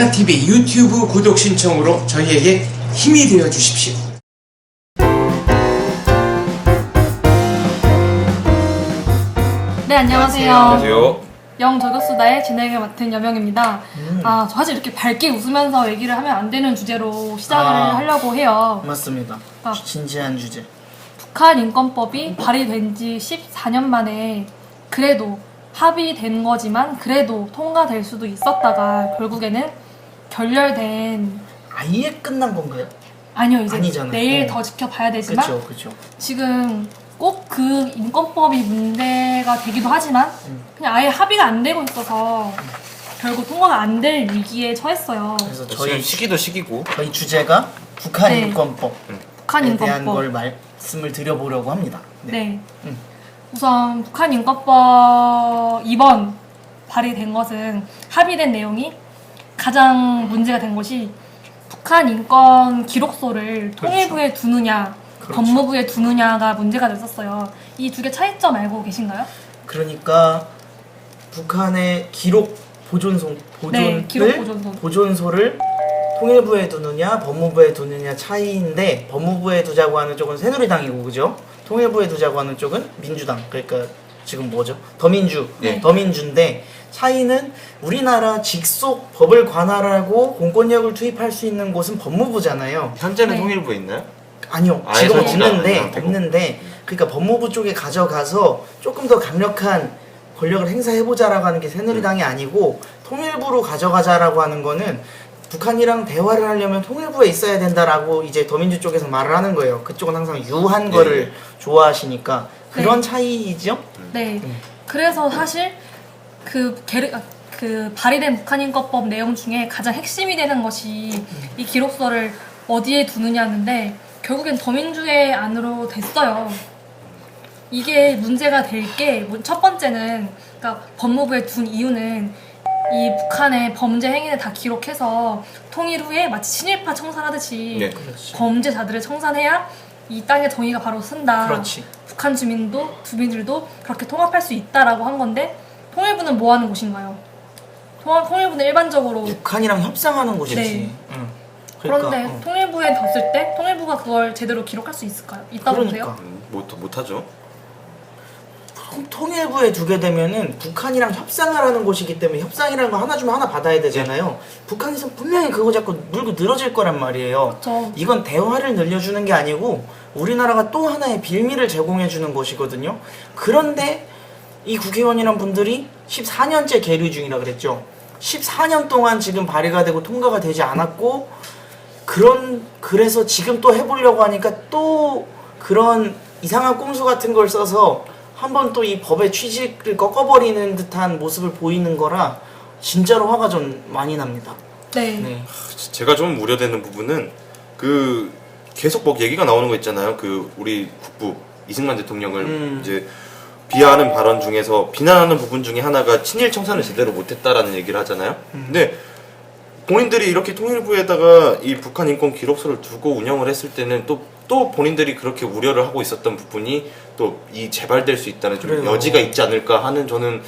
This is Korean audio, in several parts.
인사TV 유튜브 구독 신청으로 저희에게 힘이 되어 주십시오. 네, 안녕하세요. 안녕하세요. 영저격수다의 진행을 맡은 여명입니다. 저 사실 이렇게 밝게 웃으면서 얘기를 하면 안 되는 주제로 시작을 하려고 해요. 맞습니다. 진지한 주제. 북한 인권법이 발의된 지 14년 만에 그래도 합의된 거지만 그래도 통과될 수도 있었다가 결국에는 결렬된. 아예 끝난 건가요? 아니요, 이제 아니잖아요. 내일 더 지켜봐야 되지만 그렇죠. 지금 꼭 그 인권법이 문제가 되기도 하지만 그냥 아예 합의가 안 되고 있어서 결국 통과가 안 될 위기에 처했어요. 그래서 저희 시기도 시기고 저희 주제가 북한 네. 인권법에 북한 대한 인권법. 걸 말씀을 드려보려고 합니다. 네. 우선 북한 인권법 이번 발의된 것은 합의된 내용이 가장 문제가 된 것이 북한 인권 기록소를 통일부에 두느냐 법무부에 두느냐가 문제가 됐었어요. 이 두 개 차이점 알고 계신가요? 그러니까 북한의 기록 보존소를 네, 기록 보존소. 보존소를 통일부에 두느냐 법무부에 두느냐 차이인데, 법무부에 두자고 하는 쪽은 새누리당이고, 그죠? 통일부에 두자고 하는 쪽은 민주당. 그러니까 지금 뭐죠? 더민주. 네. 더민주인데 차이는 우리나라 직속 법을 관할하고 공권력을 투입할 수 있는 곳은 법무부잖아요. 현재는 네. 통일부에 있나요? 아니요, 아예 지금 설치가 없는데 안 되고. 그러니까 법무부 쪽에 가져가서 조금 더 강력한 권력을 행사해보자라고 하는 게 새누리당이 아니고, 통일부로 가져가자라고 하는 거는 북한이랑 대화를 하려면 통일부에 있어야 된다라고 이제 더민주 쪽에서 말을 하는 거예요. 그쪽은 항상 유한 거를 좋아하시니까 그런 차이이죠. 네. 그래서 사실 그 발의된 북한인권법 내용 중에 가장 핵심이 되는 것이 이 기록서를 어디에 두느냐는데 결국엔 더민주의 안으로 됐어요. 이게 문제가 될 게 첫 번째는, 그러니까 법무부에 둔 이유는 이 북한의 범죄 행위를 다 기록해서 통일 후에 마치 친일파 청산하듯이 네. 범죄자들을 청산해야 이 땅의 정의가 바로 쓴다. 그렇지. 북한 주민들도 그렇게 통합할 수 있다라고 한 건데, 통일부는 뭐 하는 곳인가요? 통일부는 일반적으로 북한이랑 협상하는 곳이지. 네. 응. 그런데 통일부에 뒀을 때 통일부가 그걸 제대로 기록할 수 있을까요? 있다고 보세요? 못하죠. 통일부에 두게 되면은 북한이랑 협상을 하는 곳이기 때문에 협상이라는 거 하나 주면 하나 받아야 되잖아요. 북한에서 분명히 그거 자꾸 물고 늘어질 거란 말이에요. 그렇죠. 이건 대화를 늘려주는 게 아니고 우리나라가 또 하나의 빌미를 제공해 주는 것이거든요. 그런데 이 국회의원이란 분들이 14년째 계류 중이라 그랬죠. 14년 동안 지금 발의가 되고 통과가 되지 않았고, 그래서 지금 또 해보려고 하니까 또 그런 이상한 꼼수 같은 걸 써서 한번 또 이 법의 취지를 꺾어버리는 듯한 모습을 보이는 거라 진짜로 화가 좀 많이 납니다. 네. 제가 좀 우려되는 부분은 그 계속 뭐 얘기가 나오는 거 있잖아요. 그 우리 국부 이승만 대통령을 이제 비하하는 발언 중에서 비난하는 부분 중에 하나가 친일 청산을 제대로 못했다라는 얘기를 하잖아요. 근데 본인들이 이렇게 통일부에다가 이 북한 인권 기록소를 두고 운영을 했을 때는 또 본인들이 그렇게 우려를 하고 있었던 부분이 또 이 재발될 수 있다는 좀 그래요. 여지가 있지 않을까 하는, 저는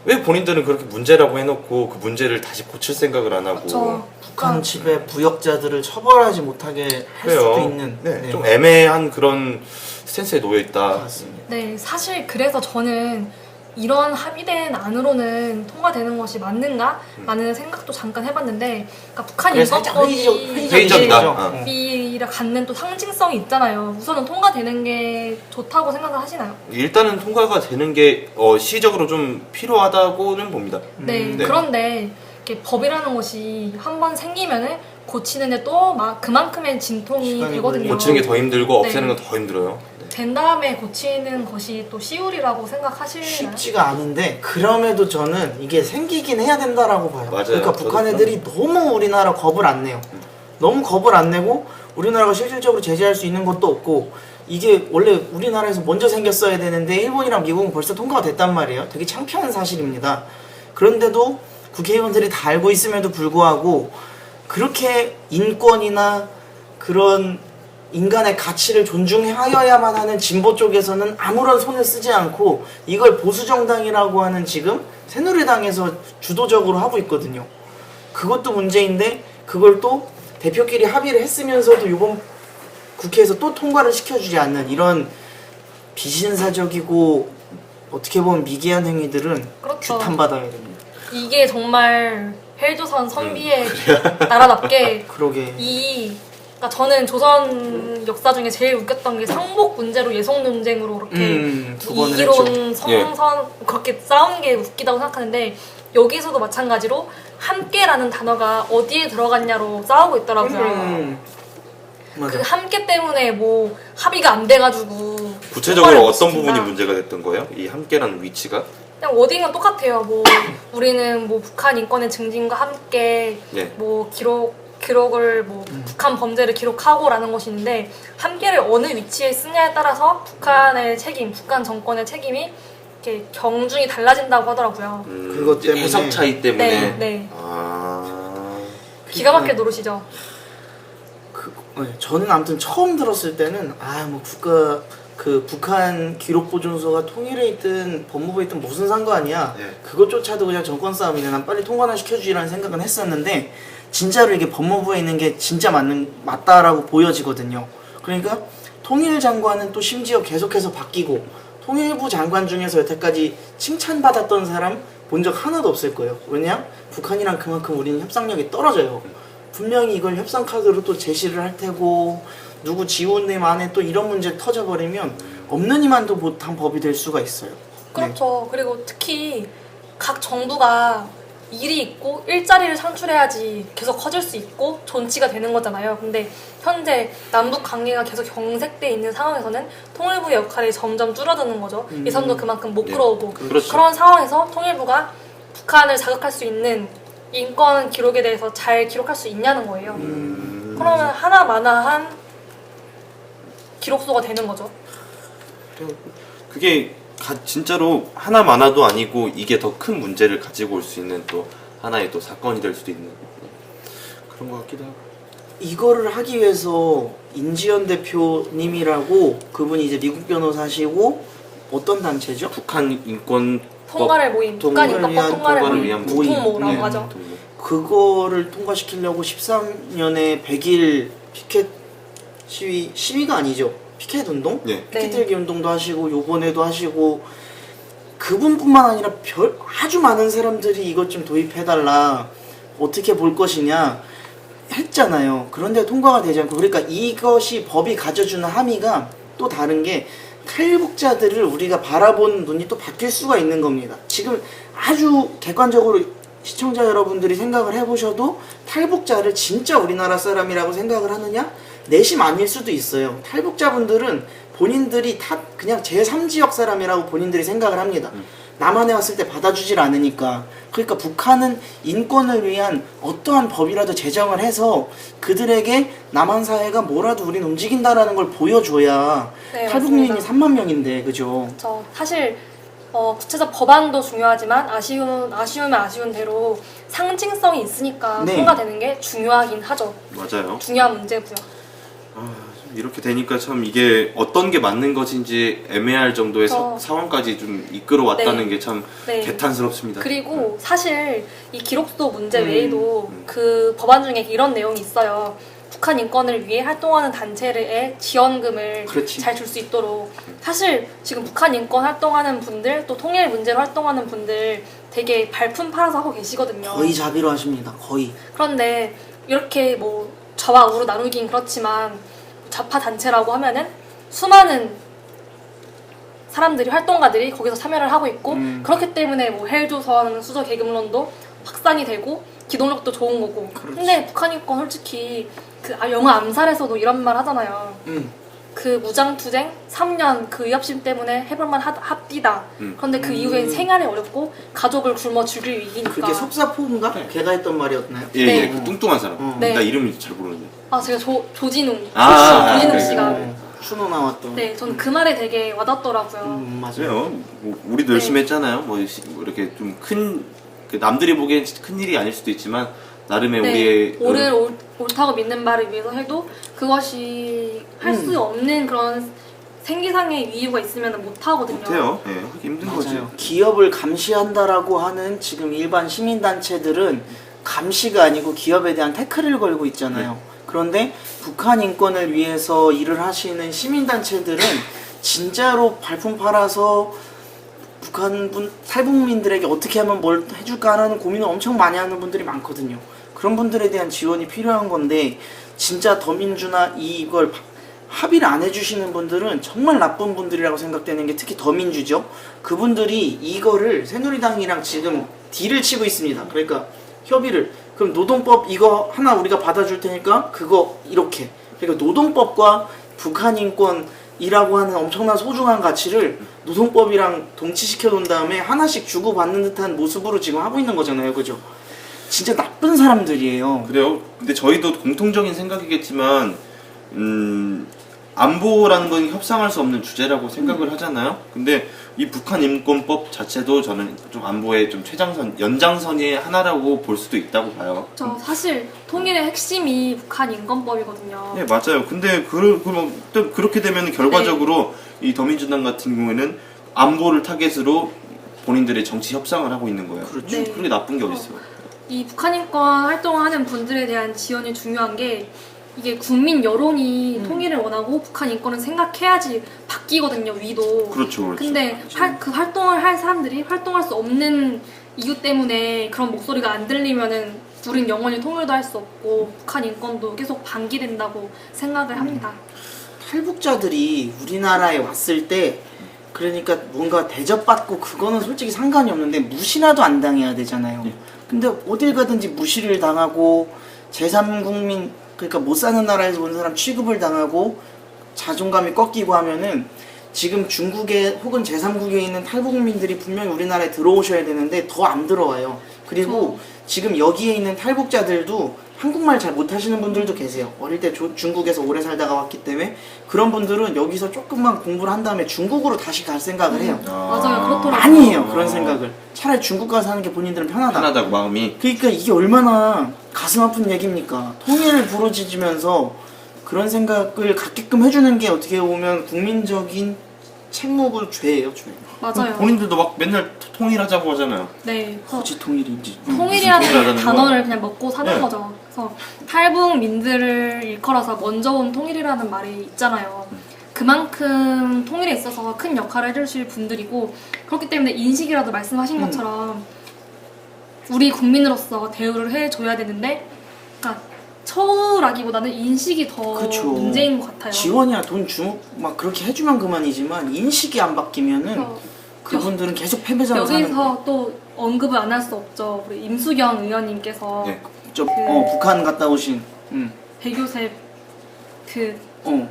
왜 본인들은 그렇게 문제라고 해놓고 그 문제를 다시 고칠 생각을 안 하고. 그렇죠. 북한 지배 부역자들을 처벌하지 못하게 할 수도 있는. 네, 좀 애매한 그런 스탠스에 놓여 있다. 맞습니다. 네, 사실 그래서 저는 이런 합의된 안으로는 통과되는 것이 맞는가? 라는 생각도 잠깐 해봤는데, 그러니까 북한 그래, 살짝 인권법이 회의적이다. 를 갖는 또 상징성이 있잖아요. 우선은 통과되는 게 좋다고 생각을 하시나요? 일단은 통과가 되는 게 시적으로 좀 필요하다고는 봅니다. 네, 네. 그런데 이렇게 법이라는 것이 한번 생기면은 고치는데 또 그만큼의 진통이 시간이 되거든요. 고치는 게 더 힘들고 없애는 네. 건 더 힘들어요. 네. 된 다음에 고치는 것이 또 시울이라고 생각하시나요? 쉽지가 않은데, 그럼에도 저는 이게 생기긴 해야 된다라고 봐요. 맞아요. 그러니까 북한 애들이 너무 우리나라 겁을 안 내요. 너무 겁을 안 내고 우리나라가 실질적으로 제재할 수 있는 것도 없고, 이게 원래 우리나라에서 먼저 생겼어야 되는데 일본이랑 미국은 벌써 통과가 됐단 말이에요. 되게 창피한 사실입니다. 그런데도 국회의원들이 다 알고 있음에도 불구하고 그렇게 인권이나 그런 인간의 가치를 존중하여야만 하는 진보 쪽에서는 아무런 손을 쓰지 않고 이걸 보수정당이라고 하는 지금 새누리당에서 주도적으로 하고 있거든요. 그것도 문제인데 그걸 또 대표끼리 합의를 했으면서도 이번 국회에서 또 통과를 시켜주지 않는 이런 비신사적이고 어떻게 보면 미개한 행위들은 그렇죠. 규탄받아야 됩니다. 이게 정말 헬조선 선비의 나라답게 그러게. 그러니까 저는 조선 역사 중에 제일 웃겼던 게 상복 문제로 예성 논쟁으로 그렇게 두 번을 이기론 성선 그렇게 싸운 게 웃기다고 생각하는데 여기서도 마찬가지로 함께라는 단어가 어디에 들어갔냐로 싸우고 있더라고요. 맞아. 그 함께 때문에 뭐 합의가 안 돼가지고 구체적으로 통과를 어떤 못 부분이 시킨다. 문제가 됐던 거예요? 이 함께라는 위치가? 그냥 워딩은 똑같아요. 뭐 우리는 뭐 북한 인권의 증진과 함께 예. 뭐 기록을 뭐 북한 범죄를 기록하고라는 것이 있는데 함께를 어느 위치에 쓰냐에 따라서 북한의 책임, 북한 정권의 책임이 이렇게 경중이 달라진다고 하더라고요. 그것 때문에. 해석 차이 때문에. 네, 네. 아. 기가 막히게 노릇이죠. 저는 아무튼 처음 들었을 때는 뭐 북한 기록보존소가 통일에 있든 법무부에 있든 무슨 상관이야. 예. 그것조차도 그냥 정권 싸움이네. 난 빨리 통과나 시켜주지라는 생각은 했었는데 진짜로 이게 법무부에 있는 게 진짜 맞다라고 보여지거든요. 그러니까 통일 장관은 또 심지어 계속해서 바뀌고 통일부 장관 중에서 여태까지 칭찬받았던 사람 본 적 하나도 없을 거예요. 왜냐? 북한이랑 그만큼 우리는 협상력이 떨어져요. 분명히 이걸 협상 카드로 또 제시를 할 테고 누구 지원님 안에 또 이런 문제 터져버리면 없는 이만도 못한 법이 될 수가 있어요. 그렇죠. 그리고 특히 각 정부가 일이 있고 일자리를 창출해야지 계속 커질 수 있고 존치가 되는 거잖아요. 근데 현재 남북 관계가 계속 경색돼 있는 상황에서는 통일부의 역할이 점점 줄어드는 거죠. 예산도 그만큼 못 네. 끌어오고 그렇죠. 그런 상황에서 통일부가 북한을 자극할 수 있는 인권 기록에 대해서 잘 기록할 수 있냐는 거예요. 그러면 하나마나한 기록소가 되는 거죠. 그게 진짜로 하나 많아도 아니고 이게 더 큰 문제를 가지고 올 수 있는 또 하나의 또 사건이 될 수도 있는 그런 것 같기도 하고. 이거를 하기 위해서 인지연 대표님이라고 그분이 이제 미국 변호사시고 어떤 단체죠? 북한 인권 통과를 모임, 북한 통과를 인권법 위한 통과를 통과를 모임, 위한 부통모라고 네, 하죠. 부통모. 그거를 통과시키려고 13년에 100일 피켓 시위가 아니죠. 피켓 운동? 네. 피켓 헬기 운동도 하시고 요번에도 하시고 그분뿐만 아니라 아주 많은 사람들이 이것 좀 도입해달라 어떻게 볼 것이냐 했잖아요. 그런데 통과가 되지 않고 그러니까 이것이 법이 가져주는 함의가 또 다른 게 탈북자들을 우리가 바라보는 눈이 또 바뀔 수가 있는 겁니다. 지금 아주 객관적으로 시청자 여러분들이 생각을 해보셔도 탈북자를 진짜 우리나라 사람이라고 생각을 하느냐? 내심 아닐 수도 있어요. 탈북자분들은 본인들이 다 그냥 제3지역 사람이라고 본인들이 생각을 합니다. 남한에 왔을 때 받아주질 않으니까. 그러니까 북한은 인권을 위한 어떠한 법이라도 제정을 해서 그들에게 남한 사회가 뭐라도 우린 움직인다라는 걸 보여줘야 네, 탈북민이 맞습니다. 3만 명인데 그죠? 사실 구체적 법안도 중요하지만 아쉬우면 아쉬운 대로 상징성이 있으니까 네. 통과되는 게 중요하긴 하죠. 맞아요. 중요한 문제고요. 이렇게 되니까 참 이게 어떤 게 맞는 것인지 애매할 정도의 상황까지 좀 이끌어 왔다는 네. 게 참 네. 개탄스럽습니다. 그리고 사실 이 기록소 문제 외에도 그 법안 중에 이런 내용이 있어요. 북한 인권을 위해 활동하는 단체의 지원금을 그렇지. 잘 줄 수 있도록. 사실 지금 북한 인권 활동하는 분들 또 통일 문제로 활동하는 분들 되게 발품 팔아서 하고 계시거든요. 거의 자비로 하십니다. 거의. 그런데 이렇게 뭐 좌와 우로 나누긴 그렇지만 좌파 단체라고 하면은 수많은 사람들이 활동가들이 거기서 참여를 하고 있고 그렇기 때문에 뭐 헬조선 수저 계급론도 확산이 되고 기동력도 좋은 거고. 그렇지. 근데 북한 인권 솔직히 그 영화 암살에서도 이런 말 하잖아요. 그 무장투쟁 3년 그 위협심 때문에 해볼만 합디다. 그런데 그 이후에 생활이 어렵고 가족을 굶어 죽일 위기니까. 그게 속사포인가? 걔가 했던 말이었나요? 예, 네. 예, 그 뚱뚱한 사람. 네. 나 이름이 잘 모르는데. 제가 조진웅 아, 씨가 추노 나왔던. 네, 저는 그 말이 되게 와닿더라고요. 맞아요. 그래요. 뭐 우리도 열심히 네. 했잖아요. 뭐 이렇게 좀 큰 남들이 보기엔 큰 일이 아닐 수도 있지만 나름의 우리의 옳다고 믿는 바를 위해서 해도 그것이 할 수 없는 그런 생기상의 이유가 있으면 못 하거든요. 못해요. 예, 하기 힘든 거지. 맞아요. 기업을 감시한다라고 하는 지금 일반 시민단체들은 감시가 아니고 기업에 대한 태클을 걸고 있잖아요. 그런데 북한 인권을 위해서 일을 하시는 시민단체들은 진짜로 발품 팔아서 탈북민들에게 어떻게 하면 뭘 해줄까라는 고민을 엄청 많이 하는 분들이 많거든요. 그런 분들에 대한 지원이 필요한 건데 진짜 더민주나 이걸 합의를 안 해주시는 분들은 정말 나쁜 분들이라고 생각되는 게 특히 더민주죠. 그분들이 이거를 새누리당이랑 지금 딜을 치고 있습니다. 그러니까 협의를, 그럼 노동법 이거 하나 우리가 받아줄 테니까 그거 이렇게, 그러니까 노동법과 북한 인권이라고 하는 엄청난 소중한 가치를 노동법이랑 동치시켜 놓은 다음에 하나씩 주고받는 듯한 모습으로 지금 하고 있는 거잖아요. 그죠? 진짜 나쁜 사람들이에요. 그래요. 근데 저희도 공통적인 생각이겠지만 안보라는 건 협상할 수 없는 주제라고 생각을 하잖아요. 근데 이 북한 인권법 자체도 저는 좀 안보의 좀 최장선, 연장선의 하나라고 볼 수도 있다고 봐요. 저 사실 통일의 핵심이 북한 인권법이거든요. 네, 맞아요. 근데 또 그렇게 되면 결과적으로 이 더민주당 같은 경우에는 안보를 타겟으로 본인들의 정치 협상을 하고 있는 거예요. 그렇죠. 네. 그게 나쁜 게 어딨어요. 이 북한 인권 활동을 하는 분들에 대한 지원이 중요한 게 이게 국민 여론이 통일을 원하고 북한 인권을 생각해야지 바뀌거든요, 위도. 그렇죠, 그렇죠. 근데 그 활동을 할 사람들이 활동할 수 없는 이유 때문에 그런 목소리가 안 들리면은 우린 영원히 통일도 할 수 없고 북한 인권도 계속 방기된다고 생각을 합니다. 탈북자들이 우리나라에 왔을 때 그러니까 뭔가 대접받고 그거는 솔직히 상관이 없는데 무시라도 안 당해야 되잖아요. 근데 어딜 가든지 무시를 당하고 제3국민, 그러니까 못 사는 나라에서 온 사람 취급을 당하고 자존감이 꺾이고 하면은 지금 중국에 혹은 제3국에 있는 탈북민들이 분명히 우리나라에 들어오셔야 되는데 더 안 들어와요. 그리고 지금 여기에 있는 탈북자들도 한국말 잘 못하시는 분들도 계세요. 어릴 때 중국에서 오래 살다가 왔기 때문에 그런 분들은 여기서 조금만 공부를 한 다음에 중국으로 다시 갈 생각을 해요. 맞아요, 그렇더라고요. 많이 해요, 그런 생각을. 차라리 중국 가서 사는 게 본인들은 편하다고 마음이. 그러니까 이게 얼마나 가슴 아픈 얘기입니까? 통일을 부르짖으면서 그런 생각을 갖게끔 해주는 게 어떻게 보면 국민적인 책무고 죄예요, 죄. 맞아요. 본인들도 막 맨날 통일하자고 하잖아요. 네. 그래서 어찌 통일인지. 통일이라는 통일하자는 단어를 건? 그냥 먹고 사는 네. 거죠. 그래서 탈북민들을 일컬어서 먼저 온 통일이라는 말이 있잖아요. 그만큼 통일에 있어서 큰 역할을 해주실 분들이고 그렇기 때문에 인식이라도 말씀하신 것처럼 우리 국민으로서 대우를 해줘야 되는데 그러니까 처우라기보다는 인식이 더 그쵸. 문제인 것 같아요. 지원이나 돈 주고 막 그렇게 해주면 그만이지만 인식이 안 바뀌면은 그래서 그분들은 계속 패배자로 사는 거예요. 여기서 또 언급을 안 할 수 없죠. 우리 임수경 의원님께서 네. 북한 갔다 오신. 배교셉 그 어.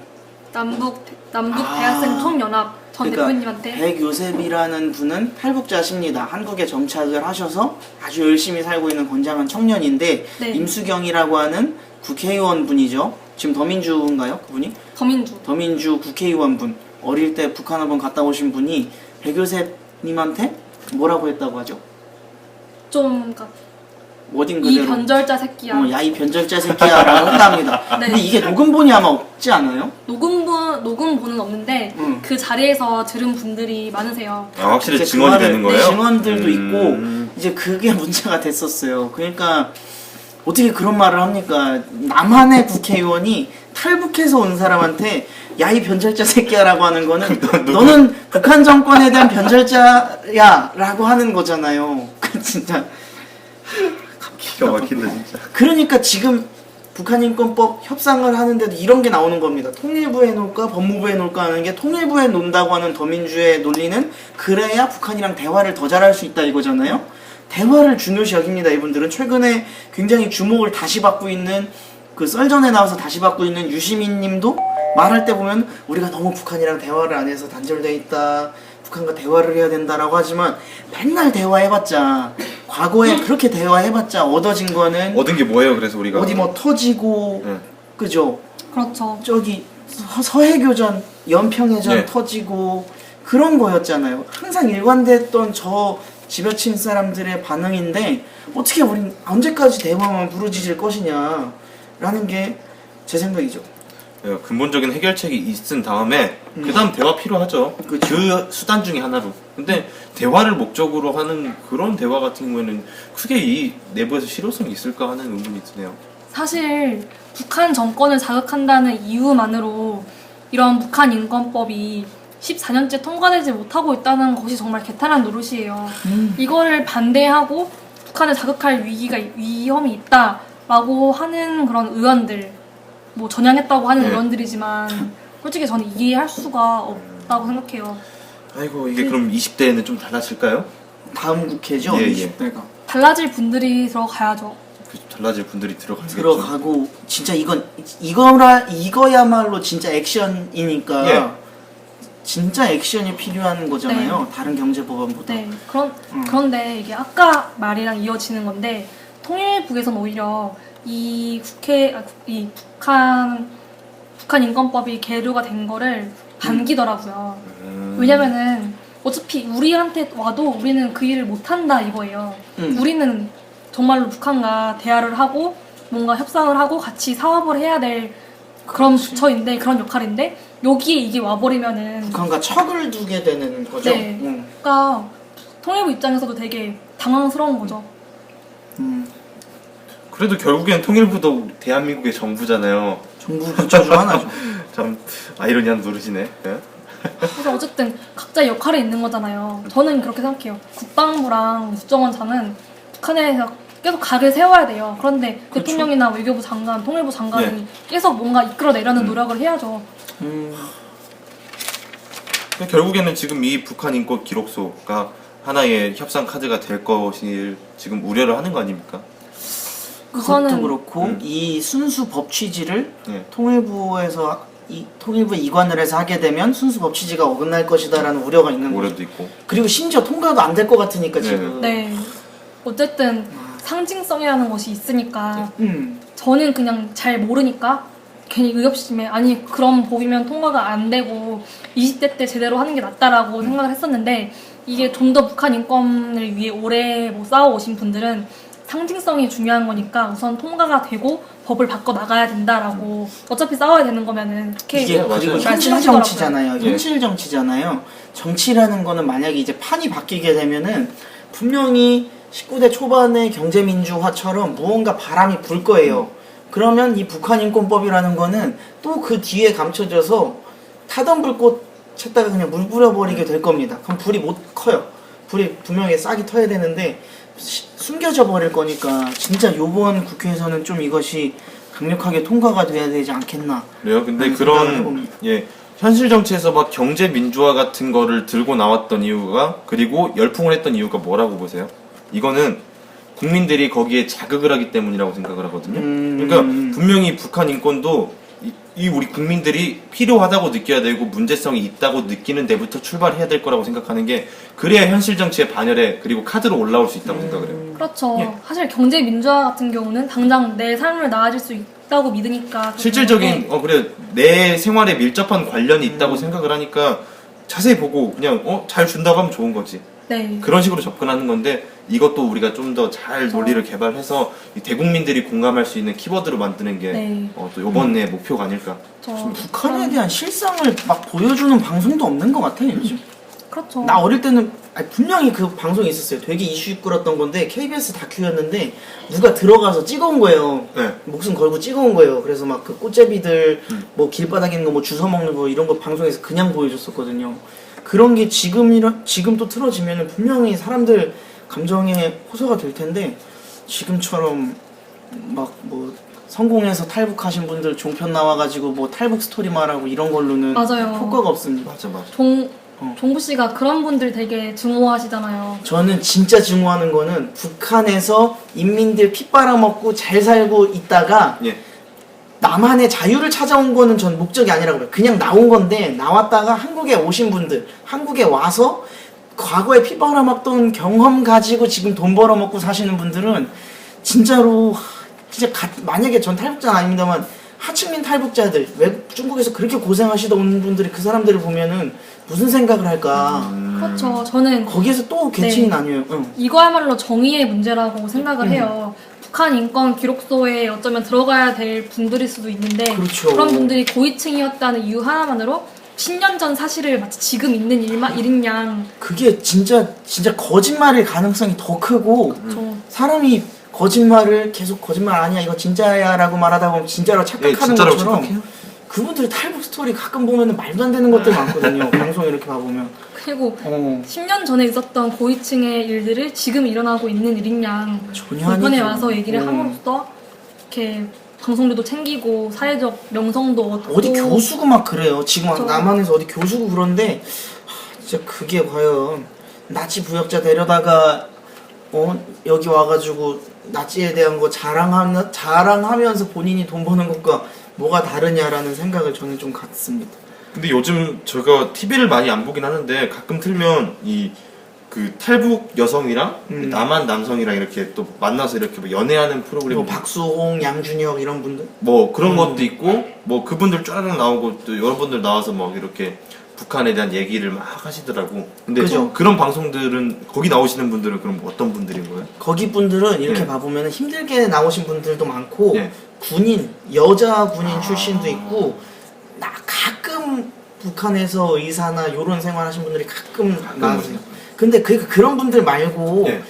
남북 대학생 총연합 전 그러니까 대표님한테 백요셉이라는 분은 탈북자십니다. 한국에 정착을 하셔서 아주 열심히 살고 있는 건장한 청년인데 네. 임수경이라고 하는 국회의원 분이죠. 지금 더민주인가요? 그분이? 더민주 국회의원 분. 어릴 때 북한 한번 갔다 오신 분이 백요셉님한테 뭐라고 했다고 하죠? 좀 그러니까 워딩 이 그대로 변절자 새끼야. 야 이 변절자 새끼야 라고 한답니다. 네. 근데 이게 녹음본이 아마 없지 않아요? 녹음본은 없는데 그 자리에서 들은 분들이 많으세요. 아, 확실히 이제 증언이 되는 거예요? 증언들도 있고 이제 그게 문제가 됐었어요. 그러니까 어떻게 그런 말을 합니까? 남한의 국회의원이 탈북해서 온 사람한테 야 이 변절자 새끼야라고 하는 거는 너는 북한 정권에 대한 변절자야라고 하는 거잖아요. 그 진짜 기가 막힌다 진짜. 그러니까 지금 북한인권법 협상을 하는데도 이런 게 나오는 겁니다. 통일부에 놓을까 법무부에 놓을까 하는 게 통일부에 놓는다고 하는 더민주의 논리는 그래야 북한이랑 대화를 더 잘할 수 있다 이거잖아요. 대화를 중요시 여깁니다. 이분들은 최근에 굉장히 주목을 다시 받고 있는 그 썰전에 나와서 다시 받고 있는 유시민 님도 말할 때 보면 우리가 너무 북한이랑 대화를 안 해서 단절돼 있다. 북한과 대화를 해야 된다라고 하지만 맨날 대화해봤자 과거에 그렇게 대화해봤자 얻어진 거는 얻은 게 뭐예요? 그래서 우리가 어디 뭐 터지고 그죠? 그렇죠. 저기 서해교전, 연평해전 네. 터지고 그런 거였잖아요. 항상 일관됐던 저 지벼친 사람들의 반응인데 어떻게 우린 언제까지 대화만 부르짖을 것이냐 라는 게 제 생각이죠. 예, 근본적인 해결책이 있은 다음에 그다음 대화 필요하죠. 그 수단 중에 하나로. 근데 대화를 목적으로 하는 그런 대화 같은 경우에는 크게 이 내부에서 실효성이 있을까 하는 의문이 드네요. 사실 북한 정권을 자극한다는 이유만으로 이런 북한 인권법이 14년째 통과되지 못하고 있다는 것이 정말 개탄한 노릇이에요. 이거를 반대하고 북한을 자극할 위험이 있다라고 하는 그런 의원들, 뭐 전향했다고 하는 네. 의원들이지만 솔직히 저는 이해할 수가 없다고 생각해요. 아이고 이게 그럼 20대에는 좀 달라질까요? 다음 국회죠. 예, 예. 20대가 달라질 분들이 들어가야죠. 달라질 분들이 들어가겠죠. 들어가고 진짜 이거야말로 진짜 액션이니까 예. 진짜 액션이 필요한 거잖아요. 다른 경제법안보다. 네, 그런데 이게 아까 말이랑 이어지는 건데 통일부에서는 오히려 이 북한 인권법이 계류가 된 거를 반기더라고요. 왜냐면은 어차피 우리한테 와도 우리는 그 일을 못한다 이거예요. 우리는 정말로 북한과 대화를 하고 뭔가 협상을 하고 같이 사업을 해야 될 그런 부처인데 그런 역할인데 여기에 이게 와버리면은 북한과 척을 두게 되는 거죠. 네. 그러니까 통일부 입장에서도 되게 당황스러운 거죠. 그래도 결국엔 통일부도 대한민국의 정부잖아요. 정부 부처 중 하나죠. 참 아이러니한 노릇이네. 예? 그래서 어쨌든 각자의 역할이 있는 거잖아요. 저는 그렇게 생각해요. 국방부랑 국정원장은 북한에서 계속 각을 세워야 돼요. 그런데 그렇죠. 대통령이나 외교부 장관, 통일부 장관이 네. 계속 뭔가 이끌어내려는 노력을 해야죠. 결국에는 지금 이 북한 인권 기록소가 하나의 협상 카드가 될 것을 지금 우려를 하는 거 아닙니까? 그것도 그렇고 이 순수 법 취지를 예. 통일부에서 통일부에 이관을 해서 하게 되면 순수 법 취지가 어긋날 것이다라는 우려가 있는 거죠. 우려도 있고. 그리고 심지어 통과도 안 될 것 같으니까 지금. 네. 어쨌든 상징성이라는 것이 있으니까 음. 저는 그냥 잘 모르니까 괜히 의협심에 아니 그런 법이면 통과가 안 되고 20대 때 제대로 하는 게 낫다라고 생각을 했었는데 이게 좀 더 북한 인권을 위해 오래 뭐 싸워오신 분들은 상징성이 중요한 거니까 우선 통과가 되고 법을 바꿔 나가야 된다라고 어차피 싸워야 되는 거면은 그렇게 이게 맞아요. 그리고 현실 말씀하시더라고요. 정치잖아요. 예. 현실 정치잖아요. 정치라는 거는 만약에 이제 판이 바뀌게 되면은 분명히 19대 초반의 경제민주화처럼 무언가 바람이 불 거예요. 그러면 이 북한 인권법이라는 거는 또 그 뒤에 감춰져서 타던 불꽃 찾다가 그냥 물 뿌려버리게 될 겁니다. 그럼 불이 못 커요. 불이 분명히 싹이 터야 되는데 숨겨져 버릴 거니까 진짜 요번 국회에서는 좀 이것이 강력하게 통과가 돼야 되지 않겠나. 그래요. 근데 그런 생각을 그런 해봅니다. 현실 정치에서 막 경제 민주화 같은 거를 들고 나왔던 이유가 그리고 열풍을 했던 이유가 뭐라고 보세요? 이거는 국민들이 거기에 자극을 하기 때문이라고 생각을 하거든요. 그러니까 분명히 북한 인권도 이 우리 국민들이 필요하다고 느껴야 되고 문제성이 있다고 느끼는 데부터 출발해야 될 거라고 생각하는 게 그래야 현실 정치의 반열에 그리고 카드로 올라올 수 있다고 생각을 해요. 그렇죠. 예. 사실 경제 민주화 같은 경우는 당장 내 삶을 나아질 수 있다고 믿으니까 실질적인 그래 내 생활에 밀접한 관련이 있다고 생각을 하니까 자세히 보고 그냥 잘 준다고 하면 좋은 거지. 네. 그런 식으로 접근하는 건데 이것도 우리가 좀 더 잘 논리를 개발해서 이 대국민들이 공감할 수 있는 키워드로 만드는 게 네. 또 이번에 목표가 아닐까. 북한에 대한 실상을 막 보여주는 방송도 없는 것 같아요 요즘. 그렇죠. 나 어릴 때는 분명히 그 방송이 있었어요. 되게 이슈 끌었던 건데 KBS 다큐였는데 누가 들어가서 찍어온 거예요. 네. 목숨 걸고 찍어온 거예요. 그래서 막 그 꽃제비들 뭐 길바닥에 있는 거 뭐 주워 먹는 거 이런 거 방송에서 그냥 보여줬었거든요. 그런 게 지금 또 틀어지면은 분명히 사람들 감정에 호소가 될 텐데 지금처럼 막 뭐 성공해서 탈북하신 분들 종편 나와가지고 뭐 탈북 스토리 말하고 이런 걸로는 맞아요. 효과가 없습니다. 맞아. 종부 씨가 그런 분들 되게 증오하시잖아요. 저는 진짜 증오하는 거는 북한에서 인민들 피 빨아먹고 잘 살고 있다가 예. 남한의 자유를 찾아온 거는 전 목적이 아니라고 봐요. 그냥 나온 건데 나왔다가 한국에 오신 분들, 한국에 와서 과거에 피 빨아먹던 경험 가지고 지금 돈 벌어먹고 사시는 분들은 진짜로 만약에 전 탈북자는 아닙니다만 하층민 탈북자들 중국에서 그렇게 고생하시던 분들이 그 사람들을 보면은 무슨 생각을 할까. 그렇죠. 저는 거기에서 또 개칭이 네. 나뉘어요. 응. 이거야말로 정의의 문제라고 생각을 해요. 북한 인권 기록소에 어쩌면 들어가야 될 분들일 수도 있는데 그렇죠. 런 분들이 고위층이었다는 이유 하나만으로 10년 전 사실을 마치 지금 있는 일인 양 그게 진짜 거짓말일 가능성이 더 크고 좀 사람이 거짓말을 계속 거짓말 아니야 이거 진짜야라고 말하다 보면 진짜로 착각하는 진짜라고 것처럼 착각해요? 그분들 탈북 스토리 가끔 보면 말도 안 되는 것들 많거든요. 방송 이렇게 봐보면. 그리고 10년 전에 있었던 고위층의 일들을 지금 일어나고 있는 일인 양 전혀 이번에 아니죠. 와서 얘기를 함으로써 이렇게 방송료도 챙기고 사회적 명성도 얻고 어디 교수고 막 그래요. 지금 그쵸. 남한에서 어디 교수고 그런데 진짜 그게 과연 나치 부역자 데려다가 여기 와가지고 나치에 대한 거 자랑하면서 본인이 돈 버는 것과 뭐가 다르냐라는 생각을 저는 좀 갖습니다. 근데 요즘 제가 TV를 많이 안 보긴 하는데 가끔 틀면 이 그 탈북 여성이랑 남한 남성이랑 이렇게 또 만나서 이렇게 뭐 연애하는 프로그램 뭐 박수홍, 양준혁 이런 분들 뭐 그런 것도 있고 뭐 그분들 쫙 나오고 또 여러분들 나와서 막 이렇게 북한에 대한 얘기를 막 하시더라고. 근데 그죠. 그런 방송들은 거기 나오시는 분들은 그럼 어떤 분들인 거예요? 거기 분들은 이렇게 예. 봐보면 힘들게 나오신 분들도 많고 예. 군인, 여자 군인 출신도 있고 가끔 북한에서 의사나 이런 생활하신 분들이 가끔 나오세요. 근데 그런 분들 말고 예.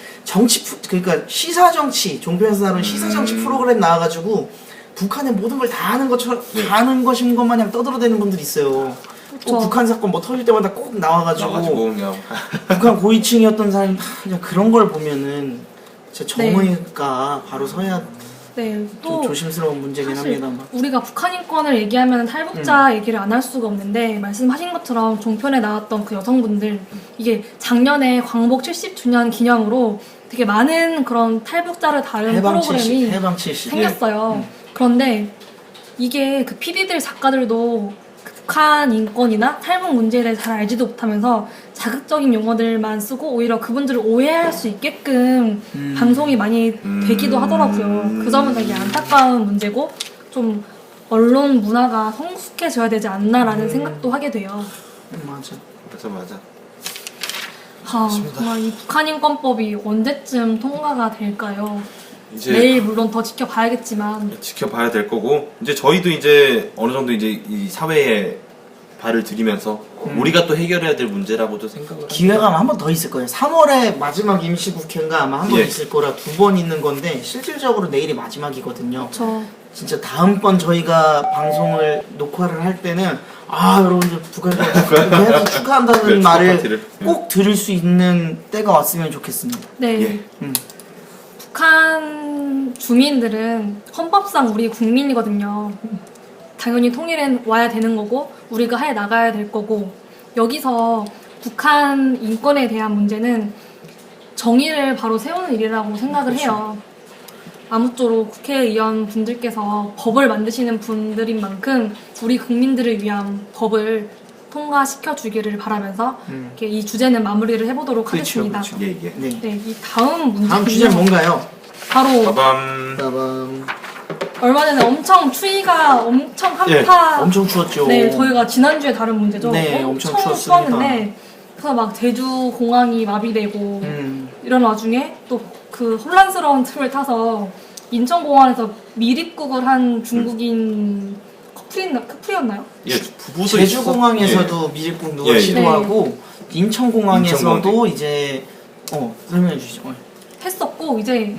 그러니까 시사 정치 종편에서 나오는 시사 정치 프로그램 나와가지고 북한의 모든 걸 다 아는 것처럼 예. 다 아는 것인 것 마냥 떠들어대는 분들 있어요. 그쵸. 꼭 북한 사건 뭐 터질 때마다 꼭 나와가지고 그냥 북한 고위층이었던 사람이 그냥 그런 걸 보면은 진짜 정의가 바로 서야 네, 좀 또 조심스러운 문제긴 사실 합니다만. 우리가 북한 인권을 얘기하면 탈북자 얘기를 안 할 수가 없는데 말씀하신 것처럼 종편에 나왔던 그 여성분들 이게 작년에 광복 70주년 기념으로 되게 많은 그런 탈북자를 다룬 해방 프로그램이 70, 해방 70. 생겼어요. 그런데 이게 그 PD들 작가들도 그 북한 인권이나 탈북 문제에 대해 잘 알지도 못하면서 자극적인 용어들만 쓰고 오히려 그분들을 오해할 수 있게끔 방송이 많이 되기도 하더라고요. 그 점은 되게 안타까운 문제고 좀 언론 문화가 성숙해져야 되지 않나라는 생각도 하게 돼요. 맞아. 맞아. 정말 이 북한 인권법이 언제쯤 통과가 될까요? 이제 내일 물론 더 지켜봐야겠지만 지켜봐야 될 거고 이제 저희도 이제 어느 정도 이제 이 사회에 발을 들이면서 우리가 또 해결해야 될 문제라고도 생각을 기회가 아마 한 번 더 있을 거예요. 3월에 마지막 임시국회인가 아마 한 번 예. 있을 거라 2번 있는 건데 실질적으로 내일이 마지막이거든요. 저 진짜 다음번 저희가 방송을 녹화를 할 때는 여러분들 북한에서 축하한다는 그래, 축하 말을 파티를. 꼭 들을 수 있는 때가 왔으면 좋겠습니다. 네. 예. 북한 주민들은 헌법상 우리 국민이거든요. 당연히 통일은 와야 되는 거고 우리가 해 나가야 될 거고 여기서 북한 인권에 대한 문제는 정의를 바로 세우는 일이라고 생각을 해요. 아무쪼록 국회의원 분들께서 법을 만드시는 분들인 만큼 우리 국민들을 위한 법을 통과시켜 주기를 바라면서 이렇게 이 주제는 마무리를 해보도록 하겠습니다. 그렇죠. 예. 네, 이 다음 문제는 다음 주제는 뭔가요? 바로 빠밤. 빠밤. 얼마 전에 엄청 추위가 엄청 예, 한파. 엄청 추웠죠. 네, 저희가 지난주에 다룬 문제죠. 네, 엄청 추웠습니다. 추웠는데 그래서 막 제주 공항이 마비되고 이런 와중에 또 그 혼란스러운 틈을 타서 인천공항에서 미립국을 한 중국인 커플이었나요? 예, 부부도 제주공항에서도 미립국 누가 예. 시도하고 인천공항에서도 이제 설명해 주시죠. 했었고 이제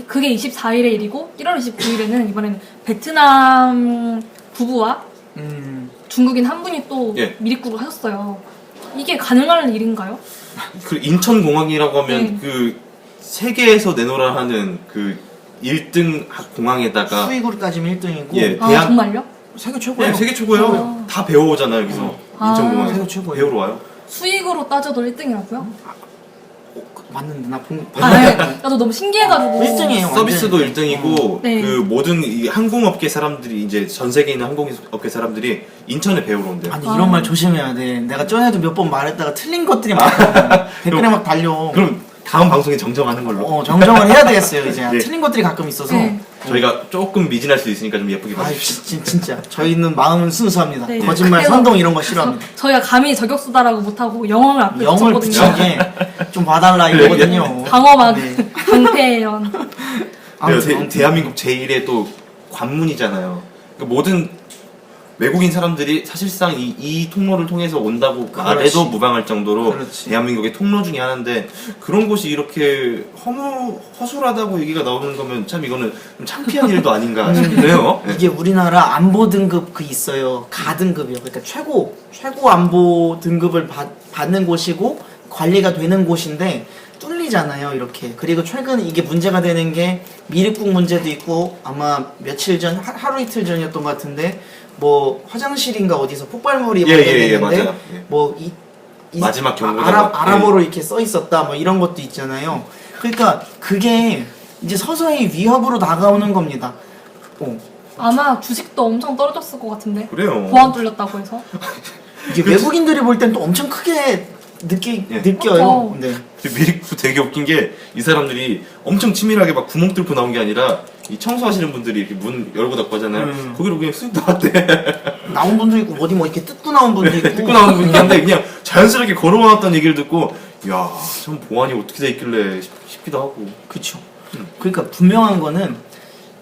그게 24일의 일이고 1월 29일에는 이번에는 베트남 부부와 중국인 한 분이 또 예. 미립국을 하셨어요. 이게 가능한 일인가요? 그 인천공항이라고 하면 네. 그 세계에서 내놓으라 하는 그 1등 공항에다가 수익으로 따지면 1등이고 예. 아 대한- 정말요? 세계 최고예요. 네, 세계 최고예요. 다 배워오잖아요 여기서 인천공항에서 세계 최고예요. 배우러 와요. 수익으로 따져도 1등이라고요? 맞는데 나 본. 나도 너무 신기해가지고 1등이에요. 서비스도 1등이고 네. 그 모든 이 항공업계 사람들이 이제 전 세계에 있는 항공업계 사람들이 인천에 배우러 온대요. 아니 이런 말 조심해야 돼. 내가 전에도 몇 번 말했다가 틀린 것들이 많거든. 댓글에 막 달려. 그럼 다음 방송에 정정하는 걸로. 정정을 해야 되겠어요 이제. 예. 틀린 것들이 가끔 있어서. 네. 저희가 조금 미진할 수 있으니까 좀 예쁘게 아유 봐주십시오. 진짜 저희는 마음은 순수합니다. 네. 거짓말, 그래서- 선동 이런 거 싫어합니다. 저희가 감히 저격수다라고 못하고 영어를 앞에 영을 붙였거든요. 붙이게 좀 봐달라 이거거든요. 방어막 네. 강태연 아무튼. 대한민국 제1의 또 관문이잖아요. 그러니까 모든 외국인 사람들이 사실상 이 통로를 통해서 온다고 말해도 무방할 정도로 그렇지. 대한민국의 통로 중에 하나인데 그런 곳이 이렇게 허술하다고 얘기가 나오는 거면 참 이거는 좀 창피한 일도 아닌가 싶네요. 네. 이게 우리나라 안보 등급 그 있어요. 가등급이요. 그러니까 최고 안보 등급을 받는 곳이고 관리가 되는 곳인데 뚫리잖아요. 이렇게. 그리고 최근 이게 문제가 되는 게 미립국 문제도 있고 아마 며칠 전 하루 이틀 전이었던 것 같은데 뭐 화장실인가 어디서 폭발물이 발견됐는데 맞아요. 예. 뭐 마지막 경고가 아랍어로 이렇게 써 있었다 뭐 이런 것도 있잖아요. 그러니까 그게 이제 서서히 위협으로 다가오는 겁니다. 아마 주식도 엄청 떨어졌을 것 같은데. 그래요. 보안 뚫렸다고 해서. 이게 외국인들이 볼 땐 또 엄청 크게 느껴요. 그렇죠. 네. 미리도 되게 웃긴 게 이 사람들이 엄청 치밀하게 막 구멍 뚫고 나온 게 아니라 이 청소하시는 분들이 이렇게 문 열고 닫고 하잖아요. 거기로 그냥 쓱 나왔대. 나온 분도 있고 어디 뭐 이렇게 뜯고 나온 분도 있고 듣고 나오는 분이 한데 그냥 자연스럽게 걸어왔다는 얘기를 듣고 야, 참 보안이 어떻게 돼 있길래 싶기도 하고. 그쵸. 그러니까 분명한 거는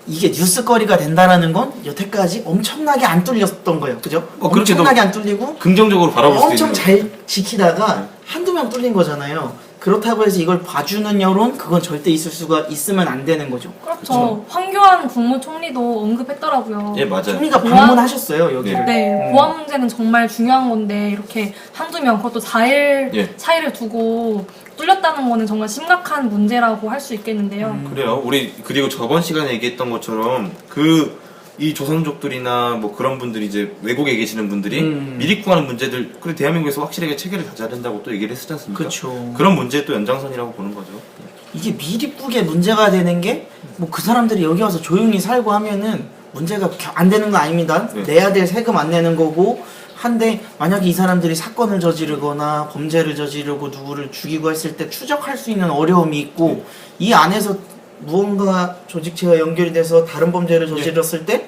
이게 뉴스거리가 된다라는 건 여태까지 엄청나게 안 뚫렸던 거예요. 그죠? 그렇게도 엄청나게 안 뚫리고 긍정적으로 바라볼 수 엄청 있는. 잘 지키다가 한두 명 뚫린 거잖아요. 그렇다고 해서 이걸 봐주는 여론 그건 절대 있으면 안 되는 거죠. 그렇죠. 황교안 국무총리도 언급했더라고요. 예, 맞아요. 총리가 보안- 방문하셨어요 여기를. 네, 보안 문제는 정말 중요한 건데 이렇게 한두 명 그것도 4일 예. 차이를 두고 뚫렸다는 거는 정말 심각한 문제라고 할 수 있겠는데요. 그래요. 우리 그리고 저번 시간에 얘기했던 것처럼 이 조선족들이나 뭐 그런 분들이 이제 외국에 계시는 분들이 미립국하는 문제들 그래 대한민국에서 확실하게 체계를 다져야 된다고 또 얘기를 했었지 않습니까? 그쵸. 그런 문제의 또 연장선이라고 보는 거죠. 이게 미립국의 문제가 되는 게 뭐 그 사람들이 여기 와서 조용히 살고 하면은 문제가 안 되는 거 아닙니다. 네. 내야 될 세금 안 내는 거고 한데 만약에 이 사람들이 사건을 저지르거나 범죄를 저지르고 누구를 죽이고 했을 때 추적할 수 있는 어려움이 있고 이 안에서 무언가 조직체와 연결이 돼서 다른 범죄를 저질렀을 때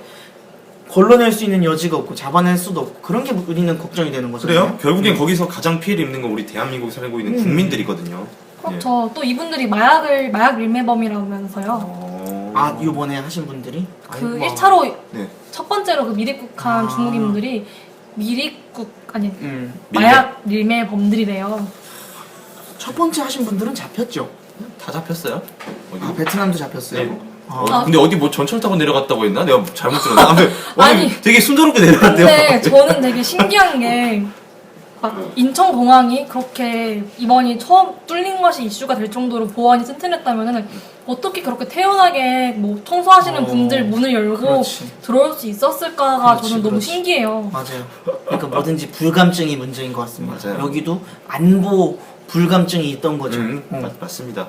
걸러낼 수 있는 여지가 없고 잡아낼 수도 없고 그런 게 우리는 걱정이 되는 거잖아요. 그래요? 결국엔 거기서 가장 피해를 입는 건 우리 대한민국에 살고 있는 국민들이거든요. 그렇죠. 또 이분들이 마약 밀매범이라면서요. 요번에 하신 분들이 그 아이고, 1차로 네. 첫 번째로 그 미립국한 중국인들이 마약 밀매범들이래요. 첫 번째 하신 분들은 잡혔죠. 다 잡혔어요. 어디? 베트남도 잡혔어요. 네. 아, 근데 어디 뭐 전철 타고 내려갔다고 했나? 내가 잘못 들었나? 아무튼 아니, 되게 순조롭게 내려갔대요. 근데 저는 되게 신기한 게 막 인천공항이 그렇게 이번이 처음 뚫린 것이 이슈가 될 정도로 보안이 튼튼했다면은 어떻게 그렇게 태연하게 뭐 청소하시는 분들 문을 열고 그렇지. 들어올 수 있었을까가 그렇지, 저는 너무 그렇지. 신기해요. 맞아요. 그러니까 뭐든지 불감증이 문제인 것 같습니다. 맞아요. 여기도 안보 불감증이 있던 거죠. 맞습니다.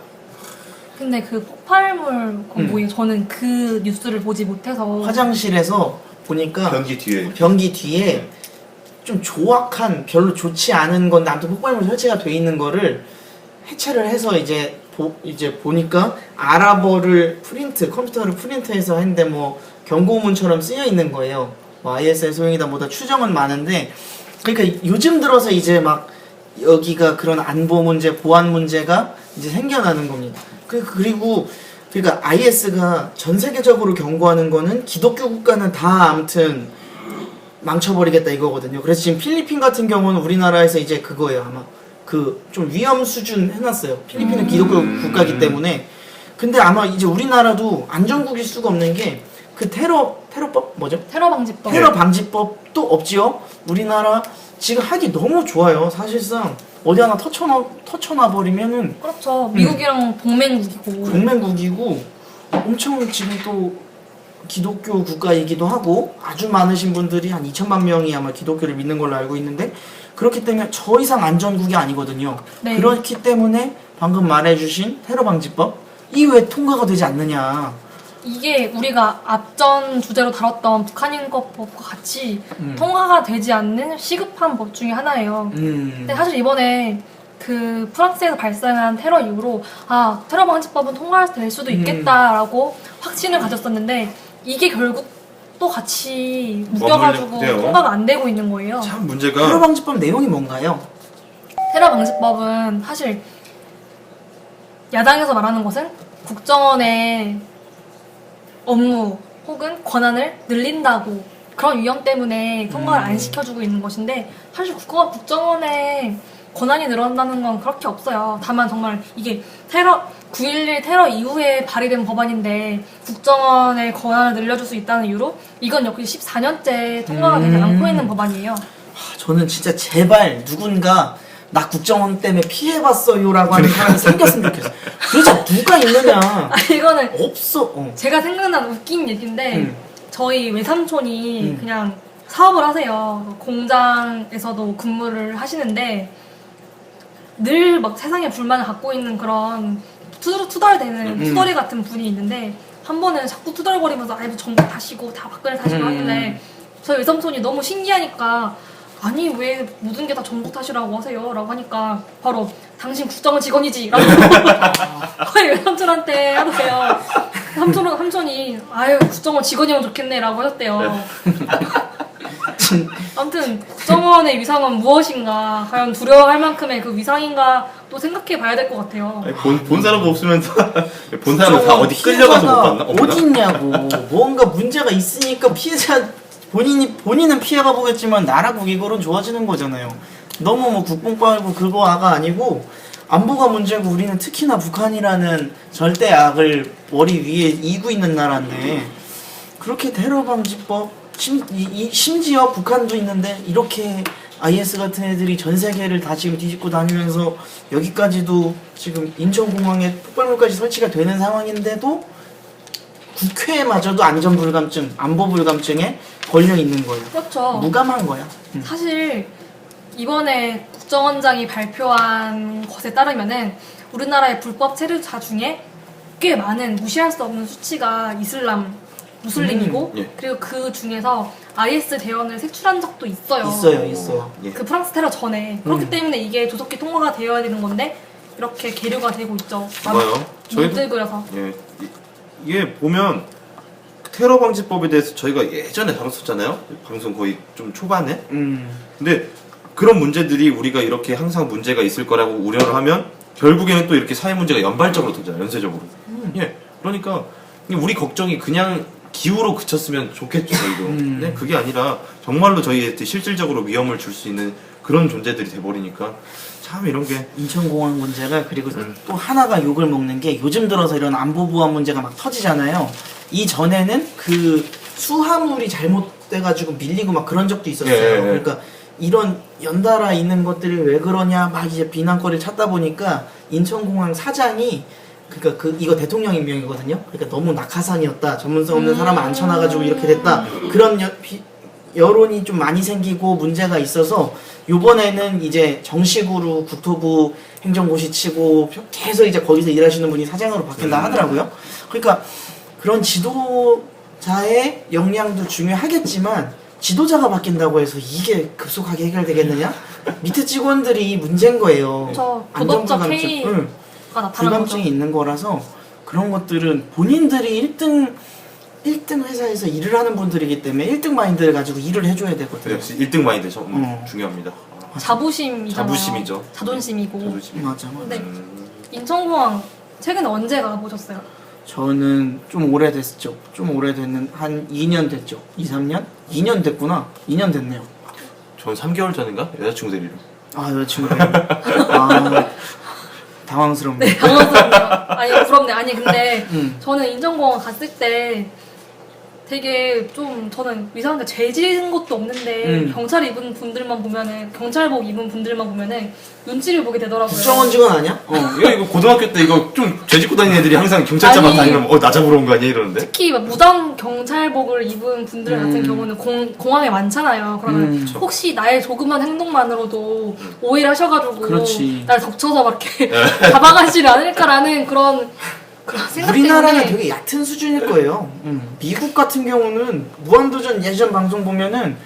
근데 그 폭발물 뭐예요? 저는 그 뉴스를 보지 못해서 화장실에서 보니까 변기 뒤에 좀 조악한 별로 좋지 않은 건데 아무튼 폭발물 설치가 돼 있는 거를 해체를 해서 이제 보니까 아랍어를 컴퓨터를 프린트해서 했는데 뭐 경고문처럼 쓰여 있는 거예요. 뭐 ISL 소용이다 뭐다 추정은 많은데 그러니까 요즘 들어서 이제 막 여기가 그런 안보 문제, 보안 문제가 이제 생겨나는 겁니다. 그리고 그러니까 IS가 전 세계적으로 경고하는 거는 기독교 국가는 다 아무튼 망쳐버리겠다 이거거든요. 그래서 지금 필리핀 같은 경우는 우리나라에서 이제 그거예요. 아마 그 좀 위험 수준 해놨어요. 필리핀은 기독교 국가이기 때문에. 근데 아마 이제 우리나라도 안전국일 수가 없는 게 그 테러법 뭐죠? 테러 방지법. 테러 방지법도 없지요. 우리나라 지금 하기 너무 좋아요. 사실상 어디 하나 터쳐놔 버리면은 그렇죠. 미국이랑 동맹국이고. 동맹국이고 엄청 지금 또 기독교 국가이기도 하고 아주 많으신 분들이 한 2천만 명이 아마 기독교를 믿는 걸로 알고 있는데 그렇기 때문에 저 이상 안전국이 아니거든요. 네. 그렇기 때문에 방금 말해주신 테러 방지법 이 왜 통과가 되지 않느냐. 이게 우리가 앞전 주제로 다뤘던 북한인권법과 같이 통과가 되지 않는 시급한 법 중에 하나예요. 근데 사실 이번에 그 프랑스에서 발생한 테러 이후로 테러 방지법은 통과될 수도 있겠다라고 확신을 가졌었는데 이게 결국 또 같이 묶여가지고 그래요? 통과가 안 되고 있는 거예요. 참 문제가 테러 방지법 내용이 뭔가요? 테러 방지법은 사실 야당에서 말하는 것은 국정원에 업무 혹은 권한을 늘린다고 그런 유형 때문에 통과를 안 시켜주고 있는 것인데 사실 국정원의 권한이 늘어난다는 건 그렇게 없어요. 다만 정말 이게 9.11 테러 이후에 발의된 법안인데 국정원의 권한을 늘려줄 수 있다는 이유로 이건 역시 14년째 통과가 되지 않고 있는 법안이에요. 저는 진짜 제발 누군가 나 국정원 때문에 피해봤어요라고 하는 사람이 생겼으면 좋겠어. 도대체 누가 있느냐? 아, 이거는 없어. 제가 생각난 웃긴 얘기인데 저희 외삼촌이 그냥 사업을 하세요. 공장에서도 근무를 하시는데 늘 막 세상에 불만을 갖고 있는 그런 투덜대는 투덜이 같은 분이 있는데 한 번은 자꾸 투덜거리면서 아이 정부 탓이고 다 박근혜 탓이고 하길래 저희 외삼촌이 너무 신기하니까 아니 왜 모든 게 다 정부 탓이라고 하세요? 라고 하니까 바로 당신 국정원 직원이지 라고 거의 외삼촌한테 하더래요. 삼촌이 아유 국정원 직원이면 좋겠네 라고 하셨대요. 아무튼 국정원의 위상은 무엇인가 과연 두려워할 만큼의 그 위상인가 또 생각해 봐야 될 것 같아요. 아니, 본 사람도 없으면서 본 사람은 다 어디 끌려가서 못 봤나? 어디 있냐고. 뭔가 문제가 있으니까 본인은 피해가 보겠지만 나라 국익으로는 좋아지는 거잖아요. 너무 뭐 국뽕 빨고 그거 아가 아니고 안보가 문제고 우리는 특히나 북한이라는 절대 악을 머리 위에 이고 있는 나라인데 그렇게 테러 방지법 심지어 북한도 있는데 이렇게 IS 같은 애들이 전 세계를 다 지금 뒤집고 다니면서 여기까지도 지금 인천공항에 폭발물까지 설치가 되는 상황인데도 국회마저도 안전불감증, 안보불감증에 걸려 있는 거예요. 그렇죠. 무감한 거야. 사실 이번에 국정원장이 발표한 것에 따르면은 우리나라의 불법 체류자 중에 꽤 많은 무시할 수 없는 수치가 무슬림이고 예. 그리고 그 중에서 IS 대원을 색출한 적도 있어요. 있어요. 예. 그 프랑스 테러 전에 그렇기 때문에 이게 조속히 통과가 되어야 되는 건데 이렇게 계류가 되고 있죠. 맞아요. 문들 그려서. 예. 이게 보면 테러 방지법에 대해서 저희가 예전에 다뤘었잖아요. 방송 거의 좀 초반에. 근데 그런 문제들이 우리가 이렇게 항상 문제가 있을 거라고 우려를 하면 결국에는 또 이렇게 사회 문제가 연발적으로 터져요. 연쇄적으로. 예. 그러니까 우리 걱정이 그냥 기후로 그쳤으면 좋겠죠, 저희도. 근데 그게 아니라 정말로 저희한테 실질적으로 위험을 줄 수 있는 그런 존재들이 돼버리니까 참 이런 게 인천공항 문제가 그리고 또 하나가 욕을 먹는 게 요즘 들어서 이런 안보보안 문제가 막 터지잖아요. 이전에는 그 수화물이 잘못돼가지고 밀리고 막 그런 적도 있었어요. 예. 그러니까 이런 연달아 있는 것들이 왜 그러냐 막 이제 비난거리를 찾다 보니까 인천공항 사장이 그러니까 이거 대통령 임명이거든요. 그러니까 너무 낙하산이었다. 전문성 없는 사람 앉혀놔가지고 이렇게 됐다. 그런 여론이 좀 많이 생기고 문제가 있어서 요번에는 이제 정식으로 국토부 행정고시 치고 계속 이제 거기서 일하시는 분이 사장으로 바뀐다 하더라고요. 그러니까 그런 지도자의 역량도 중요하겠지만 지도자가 바뀐다고 해서 이게 급속하게 해결되겠느냐? 밑에 직원들이 문제인 거예요. 저 도덕적 안전불감증. 해이가 나타난 거죠. 불감증이 있는 거라서 그런 것들은 본인들이 1등 회사에서 일을 하는 분들이기 때문에 1등 마인드를 가지고 일을 해줘야 되거든요. 역시 1등 마인드 중요합니다. 자부심이잖아요. 자부심이죠. 자존심이고. 자존심. 맞아. 근데 인천공항 최근에 언제 가보셨어요? 저는 좀 오래됐죠. 좀 오래됐는 한 2년 됐죠. 2, 3년? 2년 됐구나. 2년 됐네요. 전 3개월 전인가? 여자친구 데리러. 아 여자친구가 아 당황스럽네. 네, 당황스럽네요. 아니, 부럽네. 아니, 근데 저는 인천공항 갔을 때 되게 좀 저는 이상한데 죄 지은 것도 없는데 경찰 입은 분들만 보면은 경찰복 입은 분들만 보면은 눈치를 보게 되더라고요. 국정원 직원 아니야? 이거 고등학교 때 이거 좀 죄짓고 다니는 애들이 항상 경찰차만 아니, 다니면 나 잡으러 온 거 아니야 이러는데? 특히 막 무당 경찰복을 입은 분들 같은 경우는 공항에 많잖아요. 그러면 혹시 나의 조그만 행동만으로도 오해를 하셔가지고 그렇지. 날 덮쳐서 막 이렇게 잡아가시지 않을까라는 그런 생각 우리나라는 때문에 되게 얕은 수준일 거예요. 미국 같은 경우는 무한도전 예전 방송 보면은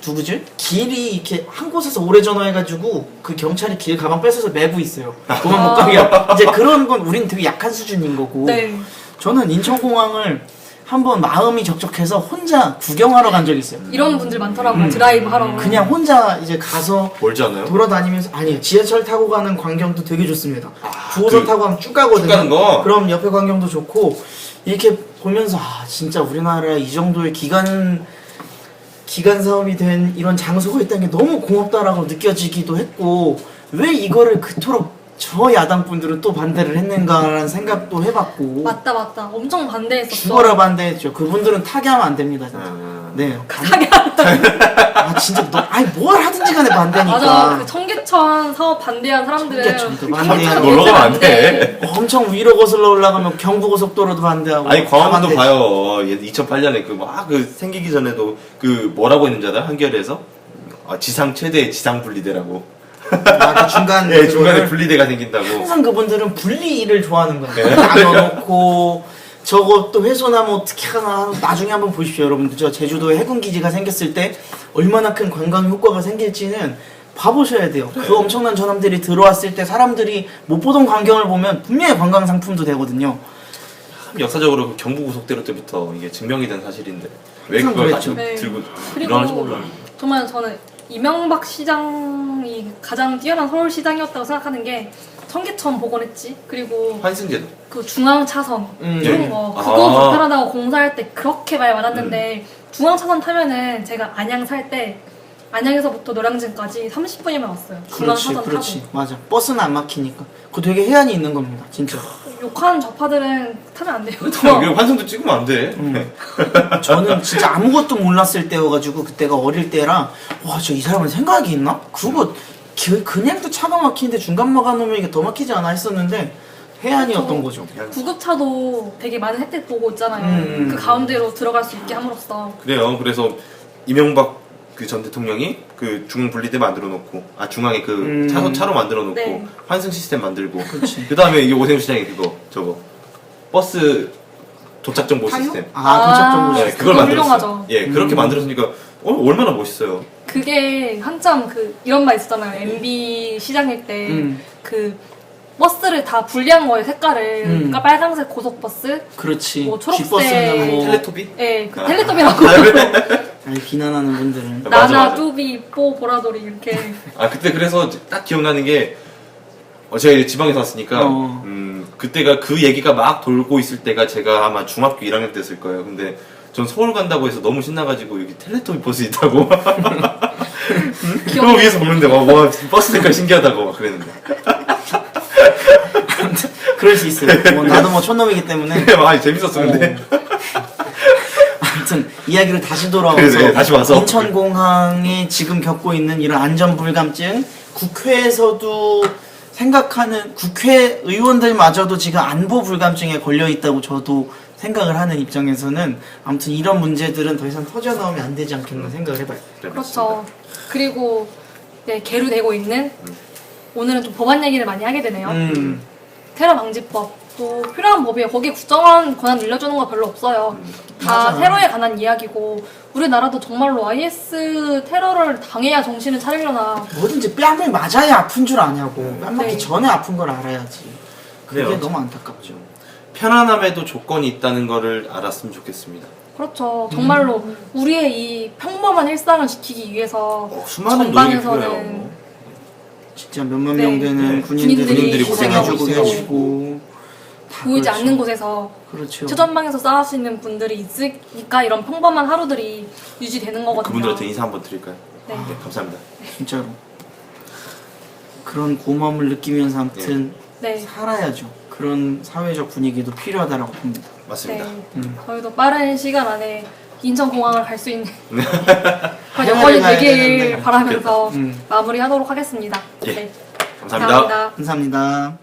누구지? 길이 이렇게 한 곳에서 오래 전화해가지고 그 경찰이 길 가방 뺏어서 매고 있어요. 도망 못 가게. 이제 그런 건 우리는 되게 약한 수준인 거고. 네. 저는 인천공항을 한번 마음이 적적해서 혼자 구경하러 간 적이 있어요. 이런 분들 많더라고요. 드라이브 하러. 그냥 혼자 이제 가서 멀지 않아요? 돌아다니면서 아니요 지하철 타고 가는 광경도 되게 좋습니다. 9호선 그 타고 가면 쭉 가거든요. 쭉 가는 거? 그럼 옆에 광경도 좋고 이렇게 보면서 아 진짜 우리나라 이 정도의 기간 사업이 된 이런 장소가 있다는 게 너무 고맙다라고 느껴지기도 했고 왜 이거를 그토록 저 야당 분들은 또 반대를 했는가라는 생각도 해봤고 맞다. 엄청 반대했었죠. 죽어라 반대했죠. 그분들은 타개하면 안 됩니다. 진짜. 네. 아 진짜 아니 뭘 하든지 간에 반대니까. 맞아. 그 청계천 사업 반대한 사람들은 청계천도 그 반대하고. 경찰 놀러 가면 안 반대. 돼. 엄청 위로 거슬러 올라가면 경부고속도로도 반대하고. 아니 광화문도 다 반대. 봐요. 2008년에 그 생기기 전에도 그 뭐라고 했는지 알아요? 한겨레에서 지상 최대 지상 분리대라고. 아, 그 중간 네, 중간에 그거를 분리대가 생긴다고. 항상 그분들은 분리를 좋아하는 거예요. 네. 나눠놓고 저거 또 훼손하면 어떻게 하나. 나중에 한번 보십시오, 여러분들. 저 제주도에 해군 기지가 생겼을 때 얼마나 큰 관광 효과가 생길지는 봐보셔야 돼요. 그 엄청난 전함들이 들어왔을 때 사람들이 못 보던 광경을 보면 분명히 관광 상품도 되거든요. 참 역사적으로 그 경부고속도로 때부터 이게 증명이 된 사실인데 왜 항상 그걸 그랬죠. 다시 네. 들고 그리고 일어나는지 몰라. 정말 저는 이명박 시장이 가장 뛰어난 서울시장이었다고 생각하는 게 청계천 복원했지. 그리고 환승제도. 그 중앙 차선 네. 이런 거 아. 그거 불편하다고 공사할 때 그렇게 말 많았는데 중앙 차선 타면은 제가 안양 살 때 안양에서부터 노량진까지 30분이면 왔어요. 중앙 차선 그렇지. 타고. 맞아. 버스는 안 막히니까. 그거 되게 해안이 있는 겁니다, 진짜. 욕하는 좌파들은 타면 안 돼요. 그리고 환승도 찍으면 안 돼. 저는 진짜 아무것도 몰랐을 때여가지고 그때가 어릴 때라 와 저 이 사람은 생각이 있나? 그거 그냥도 차가 막히는데 중간 막아놓으면 이게 더 막히지 않아 했었는데 해안이었던 거죠. 구급차도 되게 많은 혜택 보고 있잖아요. 음. 그 가운데로 들어갈 수 있게 함으로써 그래요. 그래서 이명박 그 전 대통령이 그 중앙 분리대 만들어 놓고 중앙에 그 차로 만들어 놓고 네. 환승 시스템 만들고 그 다음에 이게 오세훈 시장이 저거 버스 도착 정보 타요? 시스템. 도착 정보 네, 시스템. 그걸 그거 만들었어요. 훌륭하죠. 예, 그렇게 만들었으니까 얼마나 멋있어요. 그게 한참 그 이런 말 있었잖아요. MB 시장일 때 그 버스를 다 분리한 거예요. 색깔을. 그러니까 빨간색 고속버스, 그렇지. 뭐 초록색 뒷버스는 뭐 텔레토비? 예, 그 텔레토비라고 아니, 비난하는 분들은 맞아, 나나 맞아. 뚜비 뽀 보라돌이 이렇게 그때 그래서 딱 기억나는 게 제가 지방에서 왔으니까 어. 그때가 그 얘기가 막 돌고 있을 때가 제가 아마 중학교 1학년 때였을 거예요. 근데 전 서울 간다고 해서 너무 신나가지고 여기 텔레토비 버스 있다고 그거 위에서 보는데 와 버스 색깔 신기하다고 막 그랬는데 그럴 수 있어요. 뭐 나도 뭐 촌놈이기 때문에 재밌었었는데 아무튼 이야기를 다시 돌아와서 네, 다시 와서. 인천공항이 지금 겪고 있는 이런 안전불감증 국회에서도 생각하는 국회의원들마저도 지금 안보불감증에 걸려있다고 저도 생각을 하는 입장에서는 아무튼 이런 문제들은 더 이상 터져나오면 안 되지 않겠나 생각을 해봐요. 그렇죠. 그리고 네, 계류되고 있는 오늘은 좀 법안 얘기를 많이 하게 되네요. 테러 방지법도 필요한 법이에요. 거기에 국정원 권한 늘려주는 거 별로 없어요. 다 맞아. 테러에 관한 이야기고 우리나라도 정말로 IS 테러를 당해야 정신을 차리려나. 뭐든지 뺨을 맞아야 아픈 줄 아냐고. 뺨 맞기 네. 전에 아픈 걸 알아야지. 그게 그래요. 너무 안타깝죠. 편안함에도 조건이 있다는 거를 알았으면 좋겠습니다. 그렇죠. 정말로 우리의 이 평범한 일상을 지키기 위해서 수많은 노력이 전방에서는 필요해요. 진짜 몇만 네. 명 되는 네. 군인들이 군인들이 희생해주고 고생하고 계시고 다 보이지 그렇죠. 않는 곳에서 그렇죠. 최전방에서 싸우시는 분들이 있으니까 이런 평범한 하루들이 유지되는 거거든요. 그분들한테 인사 한번 드릴까요? 네. 네, 감사합니다. 진짜로 그런 고마움을 느끼면서 아무튼 네. 살아야죠. 그런 사회적 분위기도 필요하다라고 봅니다. 맞습니다. 네. 저희도 빠른 시간 안에 인천공항을 갈 수 있는 그런 해외를 여건이 가야 되길 되는데. 바라면서 좋겠다. 마무리하도록 하겠습니다. 예. 네. 감사합니다. 감사합니다. 감사합니다.